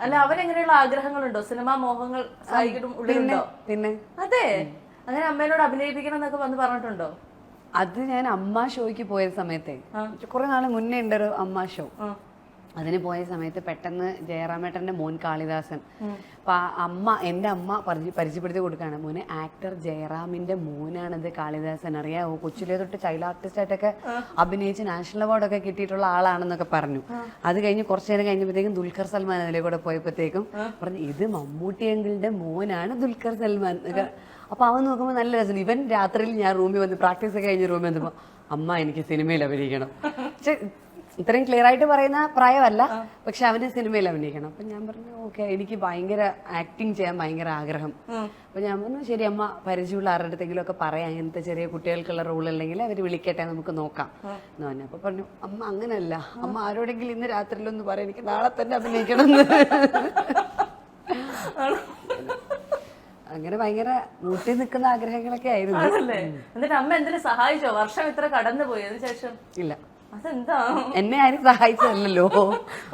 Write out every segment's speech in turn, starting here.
അല്ല അവരെങ്ങനെയുള്ള ആഗ്രഹങ്ങളുണ്ടോ? സിനിമാ മോഹങ്ങൾ സായിക്കും ഉള്ളിലുണ്ടോ? പിന്നെ അതെ, അങ്ങനെ അമ്മേനോട് അഭിനയിപ്പിക്കണം എന്നൊക്കെ വന്ന് പറഞ്ഞിട്ടുണ്ടോ? അത് ഞാൻ അമ്മ ഷോയ്ക്ക് പോയ സമയത്തെ കുറെ നാള് മുന്നേ ഉണ്ടൊരു അമ്മ ഷോ. അതിന് പോയ സമയത്ത് പെട്ടെന്ന് ജയറാമേട്ടന്റെ മോൻ കാളിദാസൻ, അപ്പൊ എന്റെ അമ്മ പരിചയപ്പെടുത്തി കൊടുക്കാണ്, മോനെ ആക്ടർ ജയറാമിന്റെ മോനാണിത് കാളിദാസൻ, അറിയാവോ, കൊച്ചിലെ തൊട്ട് ചൈൽഡ് ആർട്ടിസ്റ്റ് ആയിട്ടൊക്കെ അഭിനയിച്ച് നാഷണൽ അവാർഡൊക്കെ കിട്ടിയിട്ടുള്ള ആളാണെന്നൊക്കെ പറഞ്ഞു. അത് കഴിഞ്ഞ് കുറച്ചു നേരം കഴിഞ്ഞപ്പോഴത്തേക്കും ദുൽഖർ സൽമാൻ അതിലെ കൂടെ പോയപ്പോഴത്തേക്കും പറഞ്ഞു ഇത് മമ്മൂട്ടി അങ്കിളിന്റെ മോനാണ് ദുൽഖർ സൽമാൻ എന്നൊക്കെ. അപ്പൊ അവൻ നോക്കുമ്പോൾ നല്ല രസം. ഇവൻ രാത്രിയിൽ ഞാൻ റൂമിൽ വന്ന് പ്രാക്ടീസ് ഒക്കെ കഴിഞ്ഞ് റൂമിൽ വന്നപ്പോ അമ്മ എനിക്ക് സിനിമയിൽ അഭിനയിക്കണം. പക്ഷെ ഇത്രയും ക്ലിയർ ആയിട്ട് പറയുന്ന പ്രായമല്ല, പക്ഷെ അവന് സിനിമയിൽ അഭിനയിക്കണം. അപ്പൊ ഞാൻ പറഞ്ഞു ഓക്കെ, എനിക്ക് ഭയങ്കര ആക്ടിങ് ചെയ്യാൻ ഭയങ്കര ആഗ്രഹം. അപ്പൊ ഞാൻ പറഞ്ഞു ശരി അമ്മ, പരിചയമുള്ള ആരുടെ അടുത്തെങ്കിലും ഒക്കെ പറയാം, അങ്ങനത്തെ ചെറിയ കുട്ടികൾക്കുള്ള റോൾ ഉണ്ടെങ്കിൽ അവർ വിളിക്കട്ടെ, നമുക്ക് നോക്കാം എന്ന് പറഞ്ഞു. അപ്പൊ പറഞ്ഞു അമ്മ അങ്ങനല്ല, അമ്മ ആരോടെങ്കിലും ഇന്ന് രാത്രിയിലൊന്ന് പറയാം, എനിക്ക് നാളെ തന്നെ അഭിനയിക്കണം എന്ന്. അങ്ങനെ ഭയങ്കര മൂട്ടി നിൽക്കുന്ന ആഗ്രഹങ്ങളൊക്കെ ആയിരുന്നു. എന്നിട്ട് അമ്മ എന്തിനു സഹായിച്ചോ? വർഷം ഇത്ര കടന്നു പോയി അതിന് ശേഷം? ഇല്ല. അതെന്താ? എന്നെ ആരും സഹായിച്ചല്ലോ.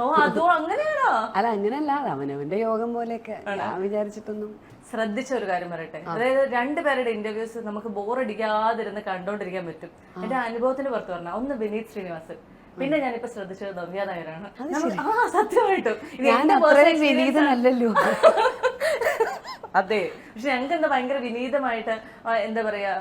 ഓ അതോ അങ്ങനെയാണോ? അല്ല അങ്ങനല്ല, അവനവന്റെ യോഗം പോലെയൊക്കെ. ഞാൻ വിചാരിച്ചിട്ടൊന്നും. ശ്രദ്ധിച്ച ഒരു കാര്യം പറയട്ടെ, അതായത് രണ്ടുപേരുടെ ഇന്റർവ്യൂസ് നമുക്ക് ബോറടിക്കാതിരുന്ന് കണ്ടോണ്ടിരിക്കാൻ പറ്റും. എന്റെ അനുഭവത്തിന് പുറത്ത് പറഞ്ഞ ഒന്ന് വിനീത് ശ്രീനിവാസൻ, പിന്നെ ഞാനിപ്പോ ശ്രദ്ധിച്ചത് നവ്യ നായരാണ്. സത്യമായിട്ടും വിനീതനല്ലല്ലോ. അതെ, പക്ഷെ ഞങ്ങൾക്ക് എന്താ ഭയങ്കര വിനീതമായിട്ട്, എന്താ പറയാ,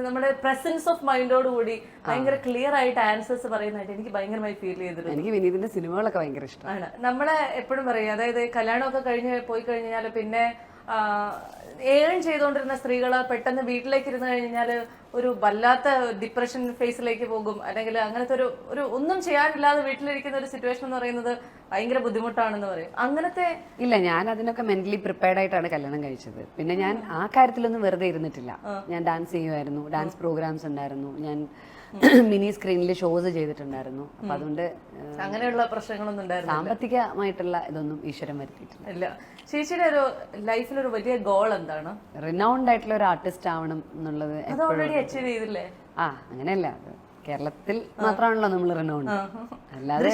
നമ്മുടെ പ്രസൻസ് ഓഫ് മൈൻഡോട് കൂടി ഭയങ്കര ക്ലിയർ ആയിട്ട് ആൻസേഴ്സ് പറയുന്നതായിട്ട് എനിക്ക് ഭയങ്കരമായി ഫീൽ ചെയ്തിരുന്നു. എനിക്ക് വിനീതിന്റെ സിനിമകളൊക്കെ ഭയങ്കര ഇഷ്ടമാണ്. നമ്മളെ എപ്പോഴും പറയും, അതായത് കല്യാണമൊക്കെ കഴിഞ്ഞ് പോയി കഴിഞ്ഞാൽ പിന്നെ ഏൺ ചെയ്തുകൊണ്ടിരുന്ന സ്ത്രീകള് പെട്ടെന്ന് വീട്ടിലേക്ക് ഇരുന്ന് കഴിഞ്ഞാൽ ഒരു വല്ലാത്ത ഡിപ്രഷൻ ഫേസിലേക്ക് പോകും, അല്ലെങ്കിൽ അങ്ങനത്തെ ഒരു ഒന്നും ചെയ്യാനില്ലാതെ വീട്ടിലിരിക്കുന്ന ഒരു സിറ്റുവേഷൻ എന്ന് പറയുന്നത് ഭയങ്കര ബുദ്ധിമുട്ടാണെന്ന് പറയും. അങ്ങനത്തെ ഇല്ല, ഞാൻ അതിനൊക്കെ മെന്റലി പ്രിപ്പയർഡ് ആയിട്ടാണ് കല്യാണം കഴിച്ചത്. പിന്നെ ഞാൻ ആ കാര്യത്തിലൊന്നും വെറുതെ ഇരുന്നിട്ടില്ല. ഞാൻ ഡാൻസ് ചെയ്യുമായിരുന്നു, ഡാൻസ് പ്രോഗ്രാംസ് ഉണ്ടായിരുന്നു, ഞാൻ മിനി സ്ക്രീനിൽ ഷോസ് ചെയ്തിട്ടുണ്ടായിരുന്നു. അപ്പൊ അതുകൊണ്ട് അങ്ങനെയുള്ള പ്രശ്നങ്ങളൊന്നും ഉണ്ടായിരുന്നു. സാമ്പത്തികമായിട്ടുള്ള ഇതൊന്നും ഈശ്വരൻ വരുത്തിയിട്ടില്ല. ഇല്ല. ചേച്ചിയുടെ ഒരു ലൈഫിലൊരു വലിയ ഗോൾ എന്താണ്? റിനൗണ്ട് ആയിട്ടുള്ള ഒരു ആർട്ടിസ്റ്റ് ആവണം എന്നുള്ളത്. ഓൾറെഡി അച്ചീവ് ചെയ്തില്ലേ? അങ്ങനെയല്ല, കേരളത്തിൽ മാത്രമാണല്ലോ നമ്മൾ റിനൗണ്ട്, അല്ലാതെ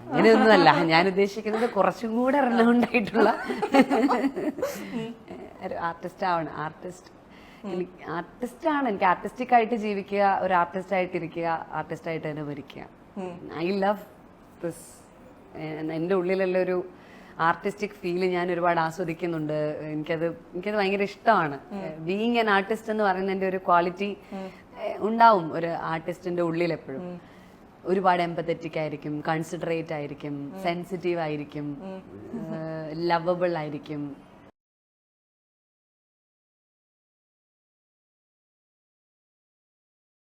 അങ്ങനെയൊന്നുമല്ല. ഞാൻ ഉദ്ദേശിക്കുന്നത് കുറച്ചും കൂടെ റിനൗണ്ട് ആയിട്ടുള്ള ഒരു ആർട്ടിസ്റ്റ് ആവണം. ആർട്ടിസ്റ്റ് ആണ് എനിക്ക്. ആർട്ടിസ്റ്റിക് ആയിട്ട് ജീവിക്കുക, ഒരു ആർട്ടിസ്റ്റ് ആയിട്ട് ഇരിക്കുക, ആർട്ടിസ്റ്റ് ആയിട്ട് തന്നെ ഭരിക്കുക. I love this. എൻ്റെ ഉള്ളിലുള്ള ഒരു ആർട്ടിസ്റ്റിക് ഫീല് ഞാൻ ഒരുപാട് ആസ്വദിക്കുന്നുണ്ട്. എനിക്കത് ഭയങ്കര ഇഷ്ടമാണ്. ബീയിങ് ആൻ ആർട്ടിസ്റ്റ് എന്ന് പറയുന്നതിന്റെ ഒരു ക്വാളിറ്റി ഉണ്ടാവും ഒരു ആർട്ടിസ്റ്റിന്റെ ഉള്ളിൽ എപ്പോഴും. ഒരുപാട് എംപത്തറ്റിക് ആയിരിക്കും, കൺസിഡറേറ്റ് ആയിരിക്കും, സെൻസിറ്റീവ് ആയിരിക്കും, ലവബിൾ ആയിരിക്കും.